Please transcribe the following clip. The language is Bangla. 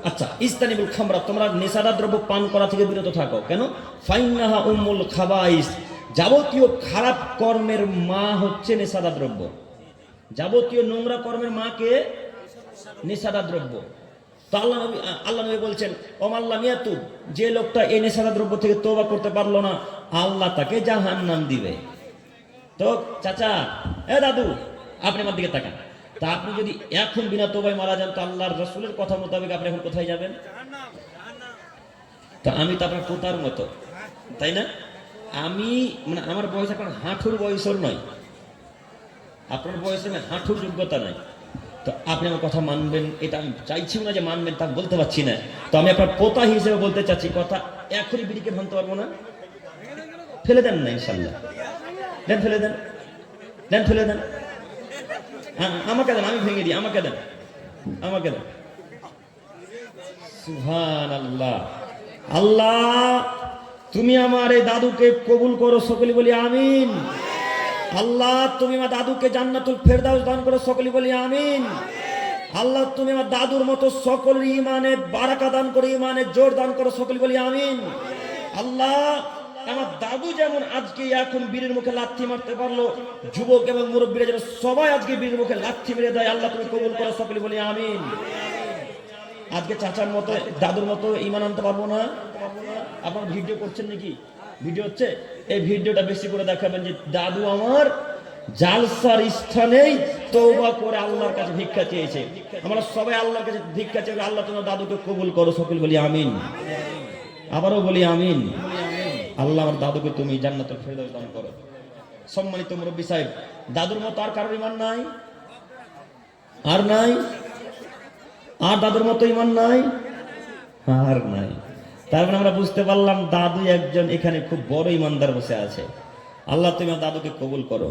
আচ্ছা, ইস্তানিবুল খামরা, তোমরা নেশাদার দ্রব্য পান করা থেকে বিরত থাকো। কেন? ফাইন্নাহা উম্মুল খাবাইস, যাবতীয় খারাপ কর্মের মা হচ্ছে নেশাদার দ্রব্য। যাবতীয় নোংরা কর্মের মাকে নেশাদার দ্রব্য। তো আল্লাহ নবী বলছেন, ওমাল্লাম ইয়াতুব, যে লোকটা এই নেশাদার দ্রব্য থেকে তওবা করতে পারলো না, আল্লাহ তাকে জাহান্নাম দিবে। তো চাচা, দাদু, আপনি আমার দিকে তাকান। তা আপনি যদি এখন বিনা তওবায় মারা যান, তো আল্লাহর রাসূলের কথা মোতাবেক আপনি এখন কোথায় যাবেন? তা আমি তো আপনার পোতার মতো, তাই না? আমি মানে আমার বয়স এখন হাঁটুর বয়সের নয়, আপনার বয়সে হাঁটুর যোগ্যতা নাই। তো আপনি আমার কথা মানবেন, এটা আমি চাইছিও না যে মানবেন, তা বলতে পারছি না। তো আমি আপনার পোতা হিসেবে বলতে চাচ্ছি, কথা এখনই বিড়িকে ভাঙতে পারবো না। ফেলে দেন না, ইনশাল্লাহ দেন, ফেলে দেন, দেন, ফেলে দেন। আমাকে দেন, আমি ভেঙে দিই, আমাকে দেন, আমাকে দেন। সুবহানাল্লাহ। আল্লাহ, তুমি আমার এই দাদুকে কবুল করো, সকলে বলি আমিন। আল্লাহ, তুমি আমার দাদুকে জান্নাতুল ফেরদাউস দান করো, সকলে বলি আমিন। আল্লাহ, তুমি আমার দাদুর মতো সকলের ঈমানে বারাকা দান করো, ঈমানে জোর দান করো, সকলে বলি আমিন। আল্লাহ, আমার দাদু যেমন আজকে এখন বীরের মুখে লাথি মারতে পারলো, যুবক এবং মুরব্বীরা যেন সবাই আজকে বীরের মুখে লাথি মেরে দেয়, আল্লাহ তুমি কবুল করো, সকলে বলি আমিন। আজকে চাচার মতো দাদুর মতো ঈমান আনতে পারবো না। আপনারা ভিডিও করছেন নাকি? ভিডিও হচ্ছে, এই ভিডিওটা বেশি করে দেখাবেন যে দাদু আমার জালসার স্থানেই তওবা করে আল্লাহর কাছে ভিক্ষা চেয়েছে। আমরা সবাই আল্লাহর কাছে ভিক্ষা চেয়ে, আল্লাহ তোমার দাদুকে কবুল করো, সকলে বলি আমিন। আবারও বলি আমিন। আল্লাহ আমার দাদুকে তুমি জান্নাতুল ফেরদাউস দান করো। সম্মানিত মুরব্বী সাহেব, দাদুর মতো আর কারোর ঈমান নাই? আর নাই? আর দাদুর মতো ঈমান নাই? আর নাই। তার মানে আমরা বুঝতে পারলাম দাদু একজন এখানে খুব বড় ঈমানদার বসে আছে। আল্লাহ তুমি দাদুকে কবুল করো।